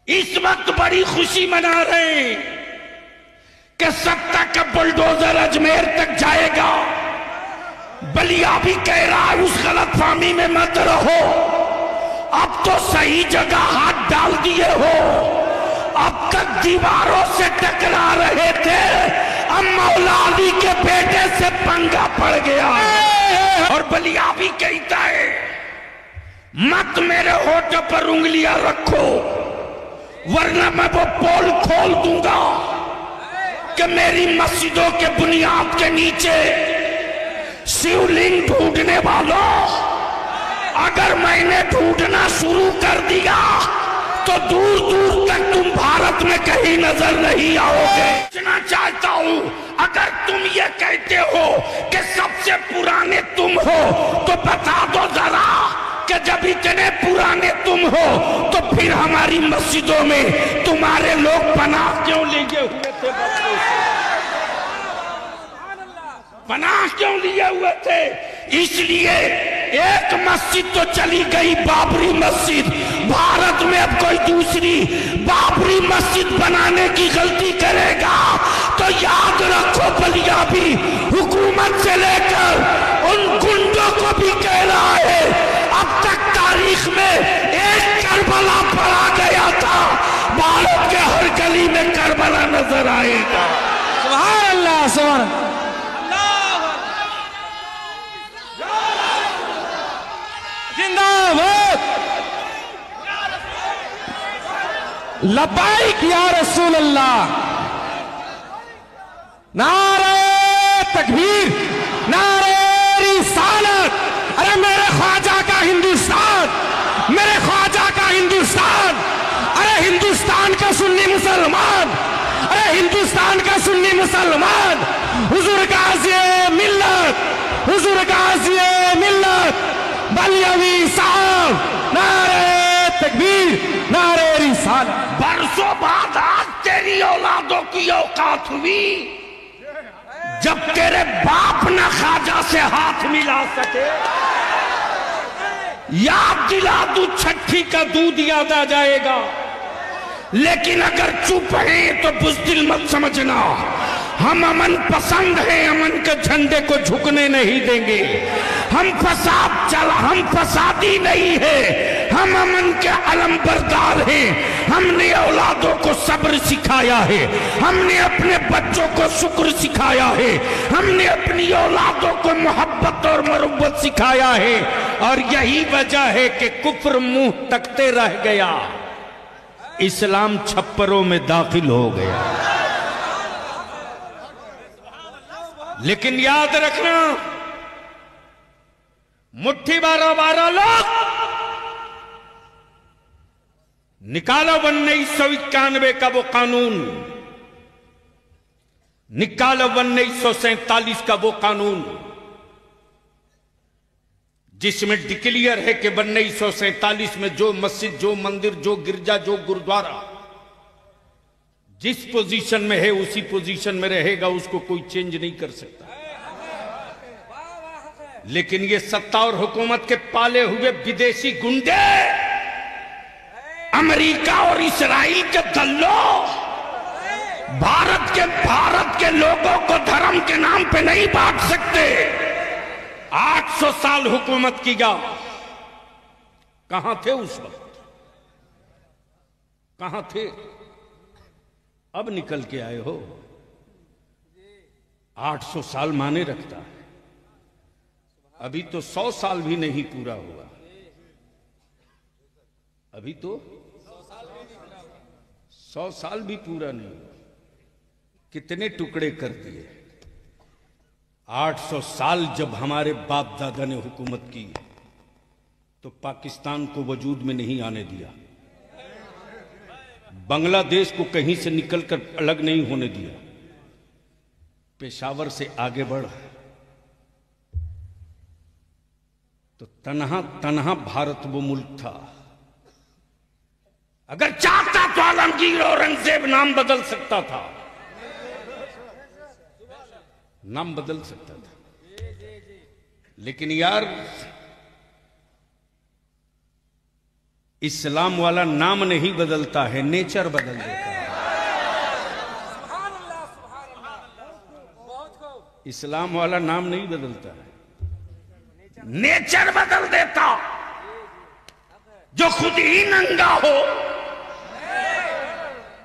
इस वक्त बड़ी खुशी मना रहे हैं कि सत्ता का बुलडोजर अजमेर तक जाएगा। बलिया भी कह रहा है उस गलतफहमी में मत रहो, अब तो सही जगह हाथ डाल दिए हो। अब तक दीवारों से टकरा रहे थे, अब मौला अली के बेटे से पंगा पड़ गया। और बलिया भी कहता है मत मेरे होठ पर उंगलियां रखो, वरना मैं वो पोल खोल दूंगा कि मेरी मस्जिदों के बुनियाद के नीचे शिवलिंग ढूंढने वालों, अगर मैंने ढूंढना शुरू कर दिया तो दूर दूर तक तुम भारत में कहीं नजर नहीं आओगे। पूछना चाहता हूं, अगर तुम ये कहते हो कि सबसे पुराने तुम हो तो बता दो जरा कि जब इतने पुराने तुम हो तो फिर हमारी मस्जिदों में तुम्हारे लोग पनाह क्यों लिए हुए थे? पनाह क्यों लिए हुए थे? इसलिए एक मस्जिद तो चली गई, बाबरी मस्जिद। भारत में अब कोई दूसरी बाबरी मस्जिद बनाने की गलती करेगा तो याद रखो बलिया भी हुकूमत से लेकर उन गुंडों को भी कह रहा है अब तक तारीख में एक करबला पड़ा गया था, भारत के हर गली में करबला नजर आएगा। सुभान अल्लाह, सुभान अल्लाह। जिंदाबाद, लब्बाइक या रसूल अल्लाह। नारे तकबीर, नारे रिसालत। अरे मेरे ख्वाजा का हिंदुस्तान, मेरे ख्वाजा का हिंदुस्तान। अरे हिंदुस्तान का सुन्नी मुसलमान, अरे हिंदुस्तान का सुन्नी मुसलमान। हुजूर गाज़ी मिल्लत, हुजूर गाज़ी मिल्लत बलियावी साहब। नारे तकबीर, नारे रिसालत। बरसों बाद आज तेरी औलादों की औकात हुई जब तेरे बाप न ख्वाजा से हाथ मिला सके। याद दिला दूं, छठी का दूध याद आ जाएगा। लेकिन अगर चुप है तो बुज़दिल मत समझना, हम अमन पसंद हैं, अमन के झंडे को झुकने नहीं देंगे। हम फसादी नहीं है, हम अमन के अलमबरदार हैं। हमने औलादों को सब्र सिखाया है, हमने अपने बच्चों को शुक्र सिखाया है, हमने अपनी औलादों को मोहब्बत और मरुब्बत सिखाया है। और यही वजह है कि कुफ्र मुंह तकते रह गया, इस्लाम छप्परों में दाखिल हो गया। लेकिन याद रखना, मुट्ठी 12 लोग निकालो 1991 का वो कानून, निकालो 1947 का वो कानून जिसमें डिक्लेयर है कि 1947 में जो मस्जिद, जो मंदिर, जो गिरजा, जो गुरुद्वारा जिस पोजीशन में है उसी पोजीशन में रहेगा, उसको कोई चेंज नहीं कर सकता। लेकिन ये सत्ता और हुकूमत के पाले हुए विदेशी गुंडे, अमेरिका और इस्राइल के दल्लों भारत के लोगों को धर्म के नाम पे नहीं बांट सकते। 800 साल हुकूमत किया, कहां थे उस वक्त? कहां थे? अब निकल के आए हो। 800 साल माने रखता है, अभी तो 100 साल भी नहीं पूरा हुआ। अभी तो 100 साल भी पूरा नहीं हुआ, कितने टुकड़े कर दिए। 800 साल जब हमारे बाप दादा ने हुकूमत की तो पाकिस्तान को वजूद में नहीं आने दिया, बांग्लादेश को कहीं से निकलकर अलग नहीं होने दिया। पेशावर से आगे बढ़ तो तन्हा तन्हा भारत वो मुल्क था। अगर चाहता तो आलमगीर औरंगजेब नाम बदल सकता था, नाम बदल सकता था। लेकिन यार इस्लाम वाला नाम नहीं बदलता है, नेचर बदल देता है। इस्लाम वाला नाम नहीं बदलता है, नेचर बदल देता। जो खुद ही नंगा हो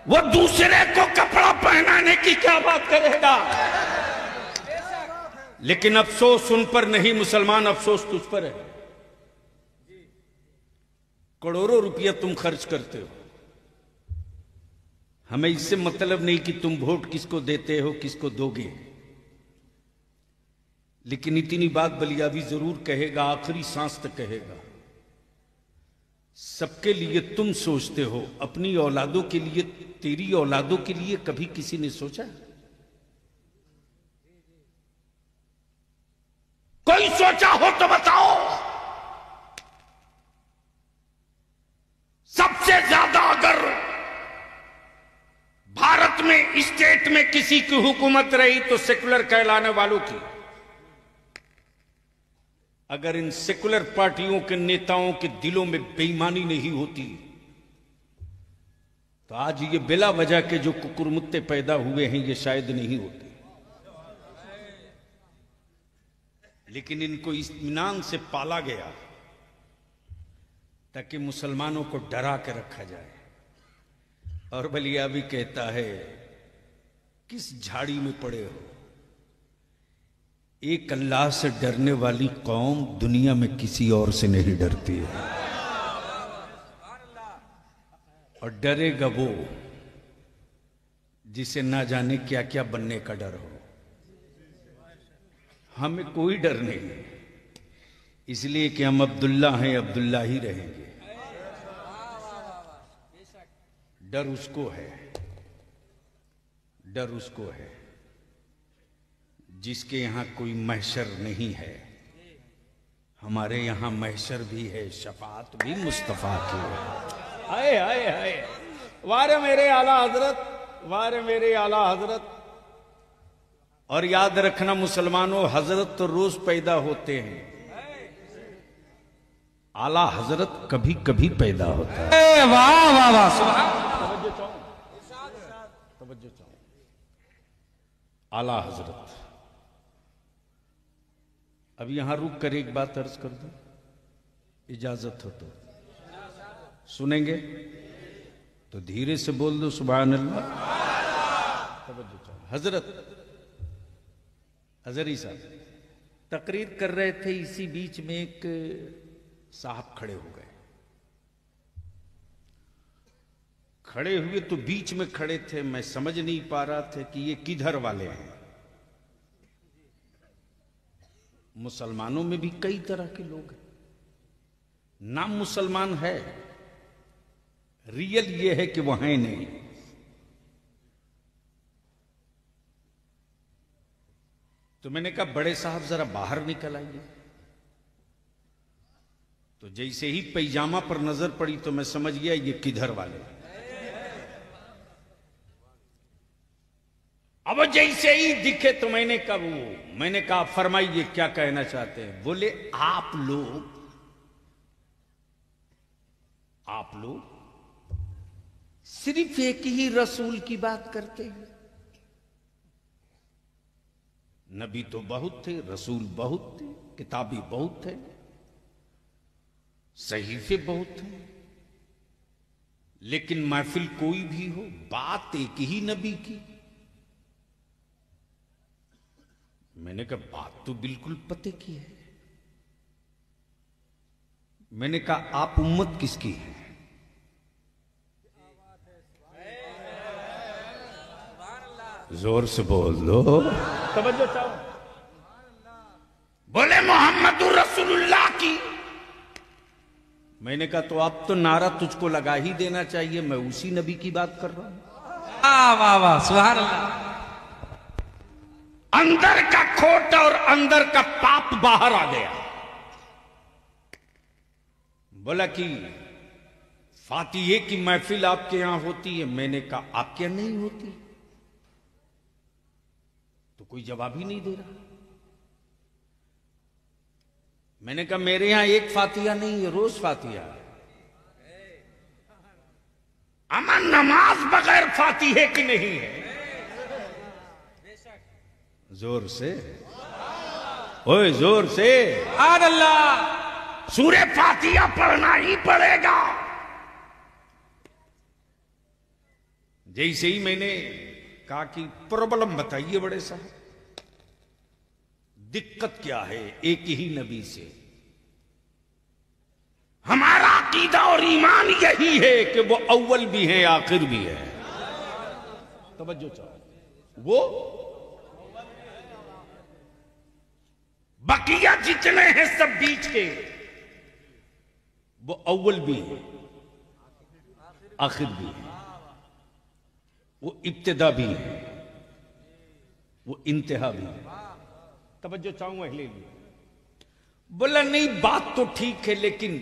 वो दूसरे को कपड़ा पहनाने की क्या बात करेगा। लेकिन अफसोस उन पर नहीं मुसलमान, अफसोस तुझ पर है। करोड़ों रुपया तुम खर्च करते हो, हमें इससे मतलब नहीं कि तुम वोट किसको देते हो किसको दोगे। लेकिन इतनी बात बलियाबी जरूर कहेगा, आखिरी सांस तक कहेगा। सबके लिए तुम सोचते हो, अपनी औलादों के लिए, तेरी औलादों के लिए कभी किसी ने सोचा? कोई सोचा हो तो बताओ। सबसे ज्यादा अगर भारत में स्टेट में किसी की हुकूमत रही तो सेकुलर कहलाने वालों की। अगर इन सेकुलर पार्टियों के नेताओं के दिलों में बेईमानी नहीं होती तो आज ये बिला वजह के जो कुकुरमुत्ते पैदा हुए हैं ये शायद नहीं होते। लेकिन इनको इत्मीनान से पाला गया ताकि मुसलमानों को डरा के रखा जाए। और बलिया भी कहता है, किस झाड़ी में पड़े हो, एक अल्लाह से डरने वाली कौम दुनिया में किसी और से नहीं डरती है। और डरेगा वो जिसे ना जाने क्या क्या बनने का डर हो। हमें कोई डर नहीं है, इसलिए कि हम अब्दुल्ला हैं, अब्दुल्ला ही रहेंगे। डर उसको है, डर उसको है जिसके यहां कोई महशर नहीं है। हमारे यहां महशर भी है, शफाअत भी मुस्तफा की है। आए आए आए, वारे मेरे आला हजरत, वारे मेरे आला हजरत। और याद रखना मुसलमानों, हजरत तो रोज पैदा होते हैं, आला हजरत कभी कभी पैदा होता है। वाह वाह वाह, तवज्जो चाहो। आला हजरत। अब यहां रुक कर एक बात अर्ज कर दूं, इजाजत हो तो सुनेंगे? तो धीरे से बोल दो सुभान अल्लाह। तवज्जो चाहो। हजरत हजरी साहब तकरीर कर रहे थे, इसी बीच में एक साहब खड़े हो गए। खड़े हुए तो बीच में खड़े थे, मैं समझ नहीं पा रहा था कि ये किधर वाले हैं। मुसलमानों में भी कई तरह के लोग हैं, नाम मुसलमान है, रियल ये है कि वह है नहीं। तो मैंने कहा बड़े साहब जरा बाहर निकल आइए। तो जैसे ही पैजामा पर नजर पड़ी तो मैं समझ गया ये किधर वाले। अब जैसे ही दिखे तो मैंने कहा फरमाइए क्या कहना चाहते हैं। बोले आप लोग सिर्फ एक ही रसूल की बात करते हैं। नबी तो बहुत थे, रसूल बहुत थे, किताबी बहुत थे, सहीफे बहुत थे, लेकिन महफिल कोई भी हो, बात एक ही नबी की। मैंने कहा बात तो बिल्कुल पते की है। मैंने कहा आप उम्मत किसकी है? जोर से बोल दो, तवज्जो चाहो। बोले मोहम्मदुर रसूलुल्लाह की। मैंने कहा तो अब तो नारा तुझको लगा ही देना चाहिए, मैं उसी नबी की बात कर रहा हूं। वाह वाह वाह, सुभान अल्लाह। अंदर का खोट और अंदर का पाप बाहर आ गया। बोला कि फातिहे की महफिल आपके यहां होती है। मैंने कहा आपके यहां नहीं होती। तो कोई जवाब ही नहीं दे रहा। मैंने कहा मेरे यहां एक फातिहा नहीं है, रोज फातिहा है। अमा नमाज बगैर फातिहे की नहीं है। जोर से, ओए जोर से अल्लाह। सूरे फातिहा पढ़ना ही पड़ेगा। जैसे ही मैंने कहा कि प्रॉब्लम बताइए बड़े साहब, दिक्कत क्या है एक ही नबी से। हमारा अकीदा और ईमान यही है कि वो अव्वल भी है आखिर भी है। तवज्जो चाहो, वो बकिया जितने हैं सब बीच के, वो अव्वल भी है आखिर भी है, वो इब्तिदा भी है, वो इंतहा भी है। तवज्जो चाहूंगा ले लिए। बोला नहीं बात तो ठीक है, लेकिन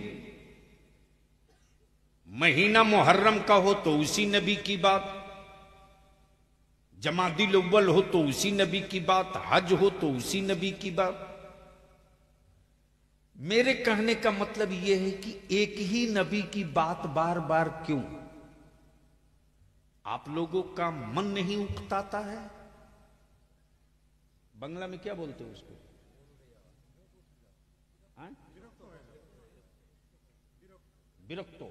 महीना मुहर्रम का हो तो उसी नबी की बात, जमादिल अव्वल हो तो उसी नबी की बात, हज हो तो उसी नबी की बात। मेरे कहने का मतलब यह है कि एक ही नबी की बात बार बार क्यों? आप लोगों का मन नहीं उकताता है? बंगला में क्या बोलते हो उसको? विरक्तो।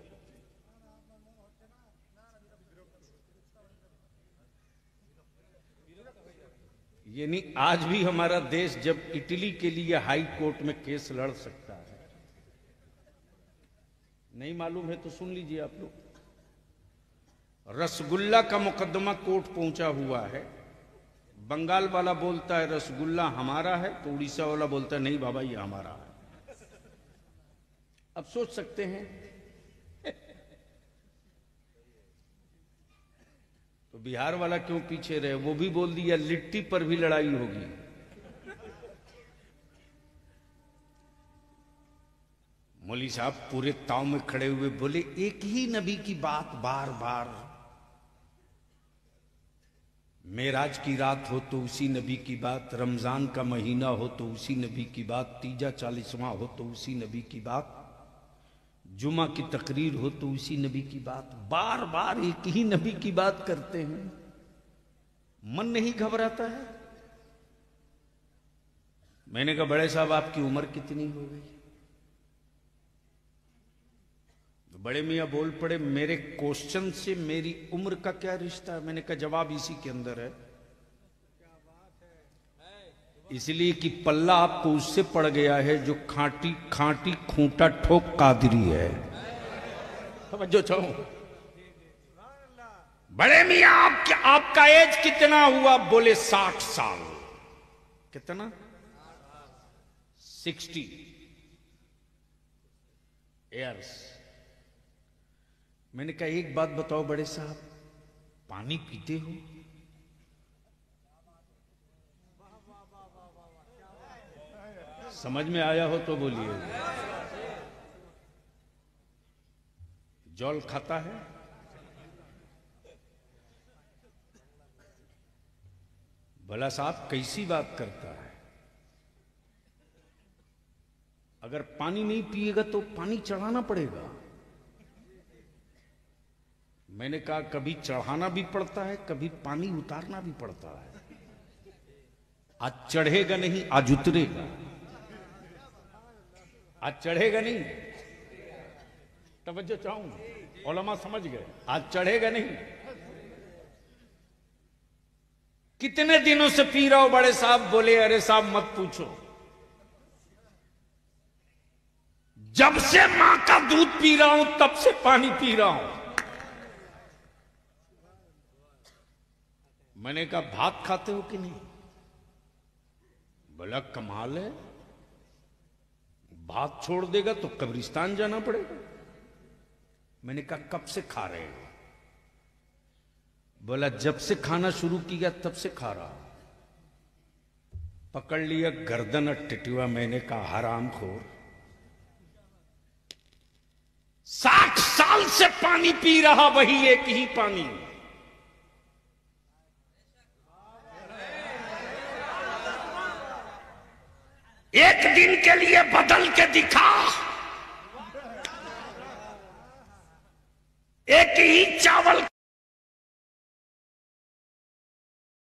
यानी आज भी हमारा देश जब इटली के लिए हाई कोर्ट में केस लड़ सकता है, नहीं मालूम है तो सुन लीजिए आप लोग। रसगुल्ला का मुकदमा कोर्ट पहुंचा हुआ है। बंगाल वाला बोलता है रसगुल्ला हमारा है, तो उड़ीसा वाला बोलता है नहीं बाबा ये हमारा है। अब सोच सकते हैं तो बिहार वाला क्यों पीछे रहे? वो भी बोल दिया लिट्टी पर भी लड़ाई होगी। मौली साहब पूरे ताव में खड़े हुए बोले एक ही नबी की बात बार बार। मेराज की रात हो तो उसी नबी की बात, रमजान का महीना हो तो उसी नबी की बात, तीजा 40वां हो तो उसी नबी की बात, जुमा की तकरीर हो तो उसी नबी की बात। बार बार एक ही नबी की बात करते हैं, मन नहीं घबराता है? मैंने कहा बड़े साहब आपकी उम्र कितनी हो गई? तो बड़े मियां बोल पड़े मेरे क्वेश्चन से मेरी उम्र का क्या रिश्ता है? मैंने कहा जवाब इसी के अंदर है, इसलिए कि पल्ला आपको उससे पड़ गया है जो खांटी खांटी खूंटा ठोक कादरी है। समझो चाहूं बड़े मियां आपका एज कितना हुआ? बोले 60 साल। कितना? 60 ईयर्स। मैंने कहा एक बात बताओ बड़े साहब, पानी पीते हो? समझ में आया हो तो बोलिए। जल खाता है? भला साहब कैसी बात करता है? अगर पानी नहीं पिएगा तो पानी चढ़ाना पड़ेगा। मैंने कहा कभी चढ़ाना भी पड़ता है, कभी पानी उतारना भी पड़ता है। आज चढ़ेगा नहीं, आज उतरेगा। आज चढ़ेगा नहीं, तवज्जो चाहूं, उलमा समझ गए, आज चढ़ेगा नहीं। कितने दिनों से पी रहा हो बड़े साहब? बोले अरे साहब मत पूछो, जब से मां का दूध पी रहा हूं तब से पानी पी रहा हूं। मैंने कहा भात खाते हो कि नहीं? बोला कमाल है, भात छोड़ देगा तो कब्रिस्तान जाना पड़ेगा। मैंने कहा कब से खा रहे हो? बोला जब से खाना शुरू किया तब से खा रहा। पकड़ लिया गर्दन और टिटुआ। मैंने कहा हरामखोर, 60 साल से पानी पी रहा, वही एक ही पानी। एक दिन के लिए बदल के दिखा, एक ही चावल